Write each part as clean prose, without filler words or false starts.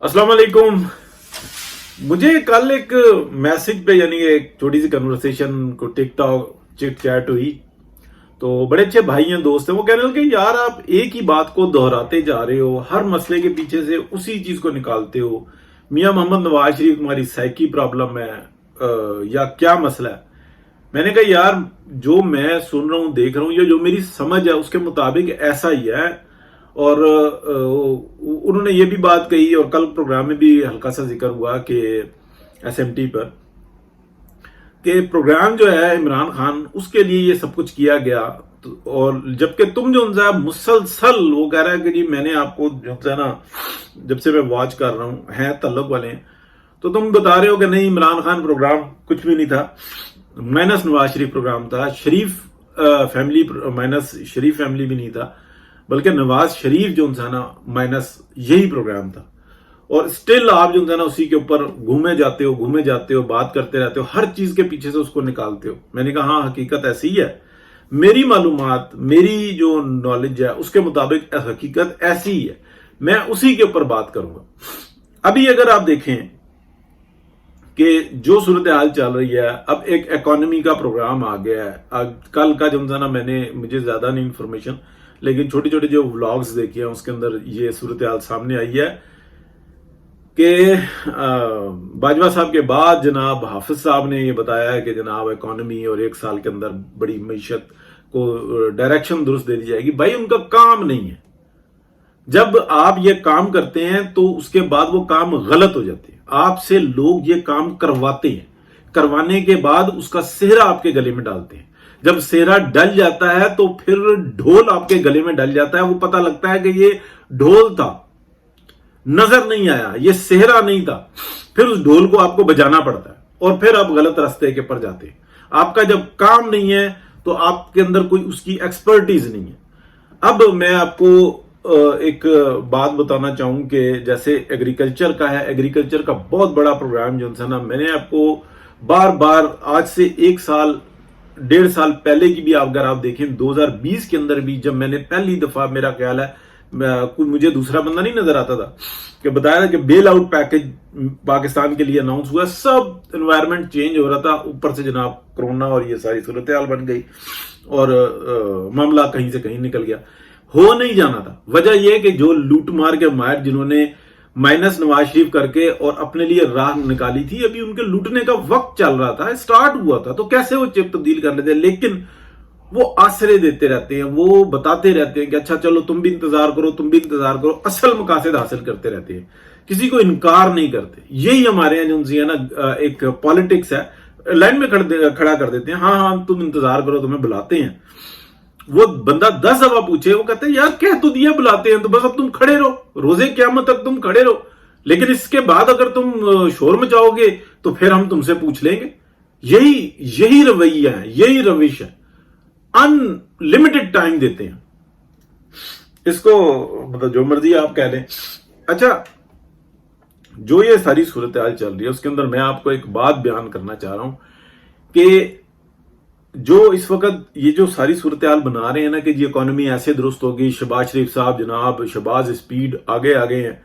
अस्सलाम वालेकुम। मुझे कल एक मैसेज पे यानी एक छोटी सी कन्वर्सेशन को टिकटॉक चिट चैट हुई, तो बड़े अच्छे भाई हैं, दोस्त हैं। वो कह रहे हैं कि यार आप एक ही बात को दोहराते जा रहे हो, हर मसले के पीछे से उसी चीज को निकालते हो। मियां मोहम्मद नवाज शरीफ तुम्हारी साइकी प्रॉब्लम है या क्या मसला है। मैंने कहा यार जो मैं सुन रहा हूं, देख रहा हूं, या जो मेरी समझ है उसके मुताबिक ऐसा ही है। और उन्होंने ये भी बात कही और कल प्रोग्राम में भी हल्का सा जिक्र हुआ कि एसएमटी पर कि प्रोग्राम जो है इमरान खान उसके लिए ये सब कुछ किया गया। और जबकि तुम जो उनसे मुसलसल वो कह रहा है कि जी मैंने आपको जो है ना जब से मैं वॉच कर रहा हूं है तल्लुक वाले हैं, तो तुम बता रहे हो कि नहीं इमरान खान प्रोग्राम कुछ भी नहीं था, माइनस नवाज शरीफ प्रोग्राम था, शरीफ फैमिली माइनस शरीफ फैमिली भी नहीं था, बल्कि नवाज शरीफ जो है ना माइनस यही प्रोग्राम था। और स्टिल आप जो है ना उसी के ऊपर घूमे जाते हो, बात करते रहते हो, हर चीज के पीछे से उसको निकालते हो। मैंने कहा हाँ हकीकत ऐसी ही है, मेरी मालूमात, मेरी जो नॉलेज है उसके मुताबिक हकीकत ऐसी ही है, मैं उसी के ऊपर बात करूंगा। अभी अगर आप देखें कि जो सूरत हाल चल रही है, अब एक इकोनॉमी का प्रोग्राम आ गया है। कल का जो है ना मुझे ज्यादा नहीं इंफॉर्मेशन, लेकिन छोटे छोटे जो व्लॉग्स देखे हैं उसके अंदर ये सूरत हाल सामने आई है कि बाजवा साहब के बाद जनाब हाफिज साहब ने ये बताया है कि जनाब इकोनॉमी और एक साल के अंदर बड़ी मईशत को डायरेक्शन दुरुस्त दे दी जाएगी। भाई उनका काम नहीं है। जब आप ये काम करते हैं तो उसके बाद वो काम गलत हो जाते हैं। आपसे लोग ये काम करवाते हैं, करवाने के बाद उसका सेहरा आपके गले में डालते हैं। जब सेहरा डल जाता है तो फिर ढोल आपके गले में डल जाता है। वो पता लगता है कि ये ढोल था, नजर नहीं आया, ये सेहरा नहीं था। फिर उस ढोल को आपको बजाना पड़ता है और फिर आप गलत रास्ते के पर जाते हैं। आपका जब काम नहीं है तो आपके अंदर कोई उसकी एक्सपर्टीज नहीं है। अब मैं आपको एक बात बताना चाहूं कि जैसे एग्रीकल्चर का है, एग्रीकल्चर का बहुत बड़ा प्रोग्राम जो है ना, मैंने आपको बार बार आज से एक साल 1.5 साल पहले की भी अगर आप देखें 2020 के अंदर भी जब मैंने पहली दफा, मेरा ख्याल है कोई मुझे दूसरा बंदा नहीं नजर आता था, कि बताया था कि बेल आउट पैकेज पाकिस्तान के लिए अनाउंस हुआ, सब एनवायरनमेंट चेंज हो रहा था, ऊपर से जनाब कोरोना और ये सारी सूरत हाल बन गई और मामला कहीं से कहीं निकल गया। हो नहीं जाना था। वजह यह कि जो लूट मार के मायर जिन्होंने माइनस नवाज शरीफ करके और अपने लिए राह निकाली थी, अभी उनके लूटने का वक्त चल रहा था, स्टार्ट हुआ था, तो कैसे वो चिप तब्दील कर लेते हैं। लेकिन वो आश्रय देते रहते हैं, वो बताते रहते हैं कि अच्छा चलो तुम भी इंतजार करो, तुम भी इंतजार करो, असल मकासद हासिल करते रहते हैं, किसी को इनकार नहीं करते। यही हमारे यहाँ जो है ना एक पॉलिटिक्स है, लाइन में खड़ा कर देते हैं। हाँ हाँ तुम इंतजार करो, तुम्हें बुलाते हैं। वो बंदा 10 दफा पूछे, वो कहते हैं यार कह तो दिया बुलाते हैं, तो बस अब तुम खड़े रहो, रोजे क़यामत तक तुम खड़े रहो, लेकिन इसके बाद अगर तुम शोर मचाओगे तो फिर हम तुमसे पूछ लेंगे। यही रवैया है, यही रविश है। अनलिमिटेड टाइम देते हैं इसको, मतलब जो मर्जी आप कह लें। अच्छा, जो ये सारी सूरत हाल चल रही है उसके अंदर मैं आपको एक बात बयान करना चाह रहा हूं कि जो इस वक्त ये जो सारी सूरत हाल बना रहे हैं ना कि जी इकोनॉमी ऐसे दुरुस्त होगी, शहबाज शरीफ साहब जनाब शहबाज स्पीड आगे हैं,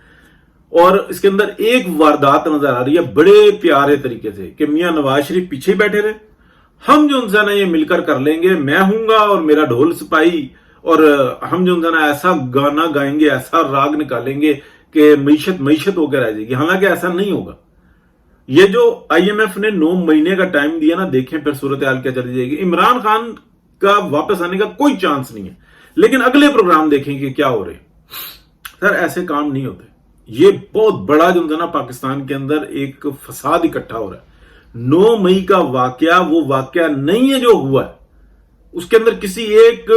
और इसके अंदर एक वारदात नजर आ रही है बड़े प्यारे तरीके से कि मियां नवाज शरीफ पीछे ही बैठे रहे, हम जो है ना ये मिलकर कर लेंगे, मैं हूंगा और मेरा ढोल सिपाही, और हम जो है ना ऐसा गाना गाएंगे, ऐसा राग निकालेंगे कि मईशत होकर रह जाएगी। हालांकि ऐसा नहीं होगा। ये जो आईएमएफ ने 9 महीने का टाइम दिया ना, देखें फिर सूरत हाल क्या चली जाएगी। इमरान खान का वापस आने का कोई चांस नहीं है, लेकिन अगले प्रोग्राम देखेंगे क्या हो रहे। सर ऐसे काम नहीं होते। ये बहुत बड़ा जो है ना पाकिस्तान के अंदर एक फसाद इकट्ठा हो रहा है। 9 मई का वाकया वो वाकया नहीं है जो हुआ है, उसके अंदर किसी एक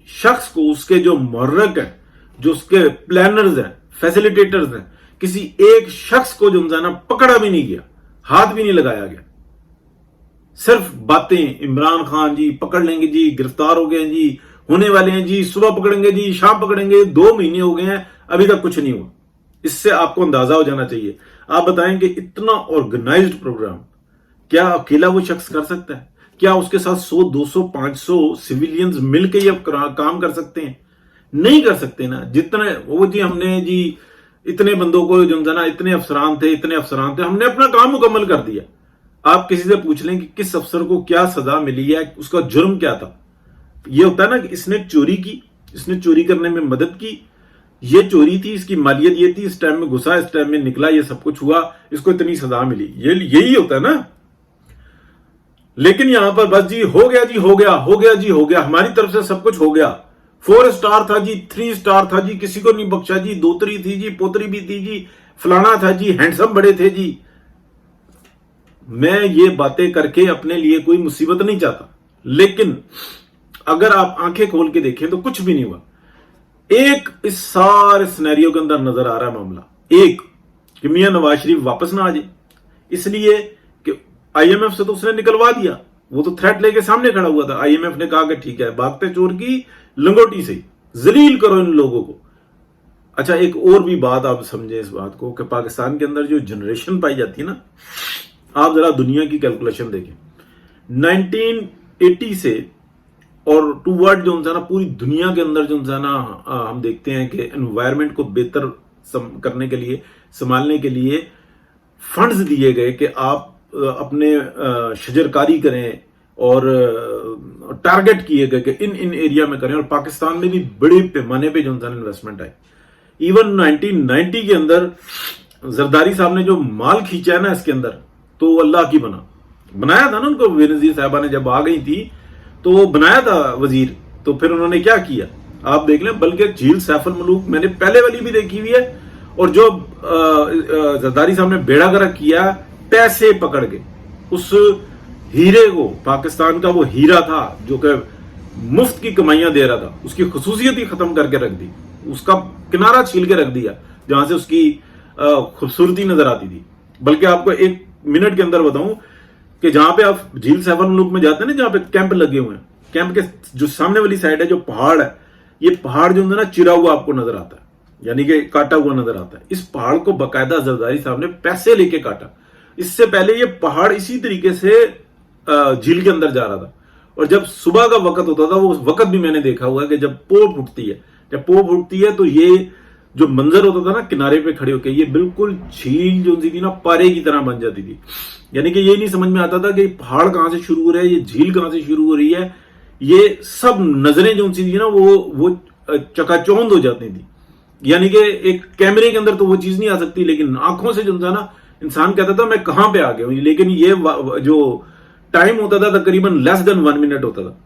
शख्स को, उसके जो मुहर्रक है, जो उसके प्लानर्स हैं, फैसिलिटेटर्स हैं, किसी एक शख्स को जो है ना पकड़ा भी नहीं गया, हाथ भी नहीं लगाया गया। सिर्फ बातें, इमरान खान जी पकड़ लेंगे जी, गिरफ्तार हो गए जी, होने वाले हैं जी, सुबह पकड़ेंगे जी, शाम पकड़ेंगे। 2 महीने हो गए हैं, अभी तक कुछ नहीं हुआ। इससे आपको अंदाजा हो जाना चाहिए। आप बताएं कि इतना ऑर्गेनाइज्ड प्रोग्राम क्या अकेला वो शख्स कर सकता है? क्या उसके साथ 100, 200, 500 सिविलियंस मिलकर ये काम कर सकते हैं? नहीं कर सकते ना। जितने वो जी हमने जी इतने बंदों को जो है ना, इतने अफसरान थे, हमने अपना काम मुकम्मल कर दिया। आप किसी से पूछ लें कि किस अफसर को क्या सजा मिली है, उसका जुर्म क्या था। ये होता है ना कि इसने चोरी की, इसने चोरी करने में मदद की, ये चोरी थी, इसकी मालियत ये थी, इस टाइम में घुसा, इस टाइम में निकला, ये सब कुछ हुआ, इसको इतनी सजा मिली, यही होता है ना। लेकिन यहां पर बस जी हो गया जी, हो गया, हो गया जी, हो गया, हमारी तरफ से सब कुछ हो गया, 4 स्टार था जी, 3 स्टार था जी, किसी को नहीं बख्शा जी, दोतरी थी जी, पोतरी भी थी जी, फलाना था जी, हैंडसम बड़े थे जी। मैं ये बातें करके अपने लिए कोई मुसीबत नहीं चाहता, लेकिन अगर आप आंखें खोल के देखें तो कुछ भी नहीं हुआ। एक इस सारे सिनेरियो के अंदर नजर आ रहा है मामला, एक कि मियां नवाज शरीफ वापस ना आ जाए, इसलिए कि आईएमएफ से तो उसने निकलवा दिया, वो तो थ्रेट लेके सामने खड़ा हुआ था। आईएमएफ ने कहा कि ठीक है, भागते चोर की लंगोटी से जलील करो इन लोगों को। अच्छा, एक और भी बात आप समझे इस बात को कि पाकिस्तान के अंदर जो जनरेशन पाई जाती है ना, आप जरा दुनिया की कैलकुलेशन देखें, 1980 से और टूवर्ड जो है ना पूरी दुनिया के अंदर जो है ना हम देखते हैं कि एनवायरनमेंट को बेहतर करने के लिए, संभालने के लिए फंड्स दिए गए कि आप अपने शजरकारी करें और टारगेट किए गए कि इन एरिया में करें, और पाकिस्तान में भी बड़े पैमाने पे जो है इन्वेस्टमेंट है। इवन 1990 के अंदर जरदारी साहब ने जो माल खींचा है ना इसके अंदर, तो अल्लाह की बनाया था ना उनको, बेनजीर साहबा ने जब आ गई थी तो बनाया था वजीर, तो फिर उन्होंने क्या किया आप देख लें। बल्कि झील सैफुल मलूक मैंने पहले वाली भी देखी हुई है, और जो जरदारी साहब ने बेड़ा गर्क किया पैसे पकड़ के, उस हीरे को, पाकिस्तान का वो हीरा था जो कि मुफ्त की कमाइयां दे रहा था, उसकी खसूसियत ही खत्म करके रख दी, उसका किनारा छील के रख दिया जहां से उसकी खूबसूरती नजर आती थी। बल्कि आपको 1 मिनट के अंदर बताऊं कि जहां पे आप झील सैफुल मलूक में जाते हैं ना, जहां पे कैंप लगे हुए हैं, कैंप के जो सामने वाली साइड है, जो पहाड़ है, ये पहाड़ जो है ना चिरा हुआ आपको नजर आता है, यानी कि काटा हुआ नजर आता है। इस पहाड़ को बाकायदा जरदारी साहब ने पैसे लेके काटा। इससे पहले ये पहाड़ इसी तरीके से झील के अंदर जा रहा था, और जब सुबह का वक्त होता था, वो वक्त भी मैंने देखा हुआ है कि जब पोप उठती है, तो ये जो मंजर होता था ना किनारे पे खड़े होकर, ये बिल्कुल झील जो थी ना पारे की तरह बन जाती थी। यानी कि ये नहीं समझ में आता था कि पहाड़ कहां से शुरू हो रहा है, ये झील कहां से शुरू हो रही है, ये सब नजरें जो थी ना वो चकाचौंध हो जाती थी। यानी कि एक कैमरे के अंदर तो वो चीज नहीं आ सकती, लेकिन आंखों से जो था ना इंसान कहता था मैं कहां पे आ गया हूं। लेकिन ये जो टाइम होता था तकरीबन लेस देन 1 मिनट होता था,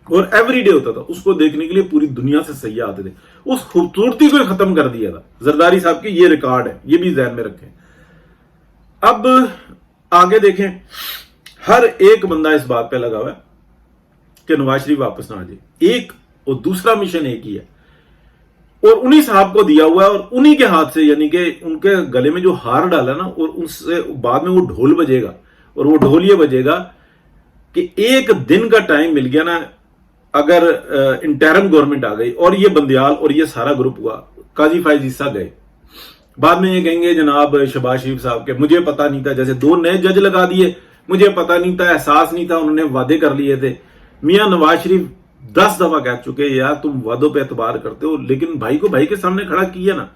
और एवरी डे होता था। उसको देखने के लिए पूरी दुनिया से सैयाह आते थे। उस खूबसूरती को खत्म कर दिया था जरदारी साहब की, ये रिकॉर्ड है, ये भी ध्यान में रखें। अब आगे देखें, हर एक बंदा इस बात पे लगा हुआ है कि नवाज शरीफ वापस ना आ जाए, एक और दूसरा मिशन एक ही है, और उन्हीं साहब को दिया हुआ है, और उन्हीं के हाथ से, यानी कि उनके गले में जो हार डाला ना, और उनसे बाद में वो ढोल बजेगा, और वो ढोल ये बजेगा कि एक दिन का टाइम मिल गया ना, अगर इंटरम गवर्नमेंट आ गई और ये बंदियाल और ये सारा ग्रुप हुआ, काजी फायज ईसा गए, बाद में ये कहेंगे जनाब शहबाज शरीफ साहब के मुझे पता नहीं था, जैसे 2 नए जज लगा दिए, मुझे पता नहीं था, एहसास नहीं था, उन्होंने वादे कर लिए थे। मियां नवाज शरीफ 10 दफा कह चुके यार तुम वादों पे एतबार करते हो, लेकिन भाई को भाई के सामने खड़ा किया ना,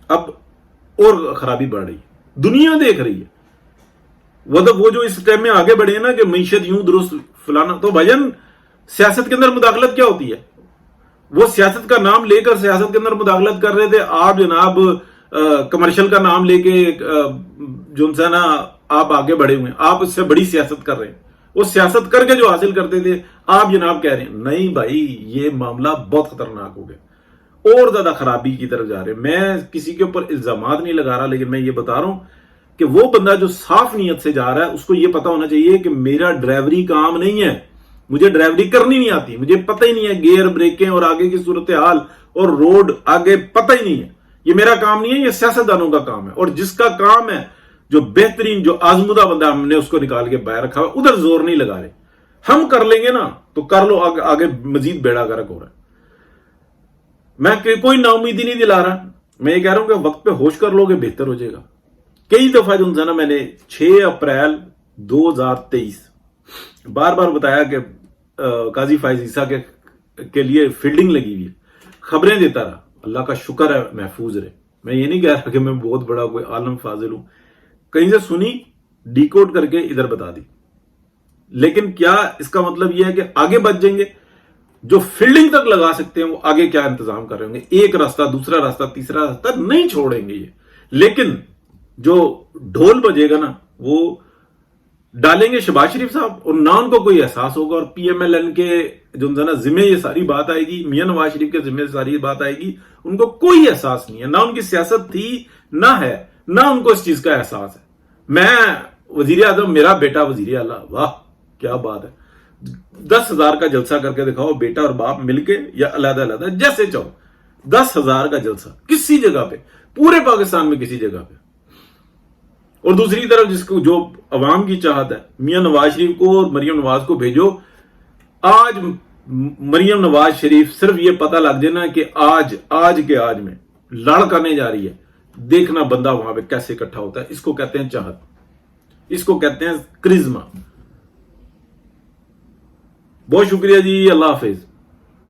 अब और खराबी बढ़ रही है, दुनिया देख रही है। वो जो इस टाइम में आगे बढ़े ना कि मीशत यूं दुरुस्त फलाना, तो भाईजान सियासत के अंदर मुदाखलत क्या होती है? वो सियासत का नाम लेकर सियासत के अंदर मुदाखलत कर रहे थे, आप जनाब कमर्शियल का नाम लेके जो है ना आप आगे बढ़े हुए हैं, आप उससे बड़ी सियासत कर रहे हैं। वो सियासत करके जो हासिल करते थे आप जनाब कह रहे हैं नहीं भाई, ये मामला बहुत खतरनाक हो गया, और ज्यादा खराबी की तरफ जा रहे हैं। मैं किसी के ऊपर इल्जामात नहीं लगा रहा, लेकिन मैं ये बता रहा हूं कि वो बंदा जो साफ नीयत से जा रहा है, उसको ये पता होना चाहिए कि मेरा ड्राइवरी काम नहीं है, मुझे ड्राइवरी करनी नहीं आती, मुझे पता ही नहीं है गियर ब्रेकें और आगे की सूरत हाल और रोड आगे पता ही नहीं है, ये मेरा काम नहीं है, ये सियासतदानों का काम है। और जिसका काम है, जो बेहतरीन जो आजमुदा बंदा, हमने उसको निकाल के बाहर रखा हुआ, उधर जोर नहीं लगा रहे। हम कर लेंगे ना तो कर लो, आगे मजीद बेड़ा गर्क हो रहा है। मैं कोई नाउमीदी नहीं दिला रहा, मैं ये कह रहा हूं कि वक्त पे होश कर लोगे बेहतर हो जाएगा। कई दफा जो है ना मैंने 6 अप्रैल 2023 बार बार बताया कि काजी फायज ईसा के लिए फील्डिंग लगी हुई है, खबरें देता रहा, अल्लाह का शुक्र है महफूज रहे। मैं ये नहीं कह रहा कि मैं बहुत बड़ा कोई आलम फाजिल हूं, कहीं से सुनी, डिकोड करके इधर बता दी। लेकिन क्या इसका मतलब यह है कि आगे बच जाएंगे? जो फील्डिंग तक लगा सकते हैं वो आगे क्या इंतजाम कर रहे होंगे? एक रास्ता, दूसरा रास्ता, तीसरा रास्ता नहीं छोड़ेंगे ये। लेकिन जो ढोल बजेगा ना, वो डालेंगे शहबाज शरीफ साहब, और ना उनको कोई एहसास होगा, और पीएमएलएन के जो ना जिम्मे ये सारी बात आएगी, मियां नवाज शरीफ के जिम्मे सारी बात आएगी। उनको कोई एहसास नहीं है, ना उनकी सियासत थी, ना है, ना उनको इस चीज का एहसास है। मैं वजीर आजम, मेरा बेटा वजीर आला, वाह क्या बात है। 10,000 का जलसा करके दिखाओ, बेटा और बाप मिलके या अलग अलग, जैसे चाहो। 10,000 का जलसा किसी जगह पे, पूरे पाकिस्तान में किसी जगह पे। और दूसरी तरफ जिसको जो अवाम की चाहत है, मियां नवाज शरीफ को और मरियम नवाज को भेजो। आज मरियम नवाज शरीफ सिर्फ ये पता लग जाना कि आज के आज में लड़काने जा रही है, देखना बंदा वहां पे कैसे इकट्ठा होता है। इसको कहते हैं चाहत, इसको कहते हैं क्रिज्मा। बहुत शुक्रिया जी, अल्लाह हाफिज।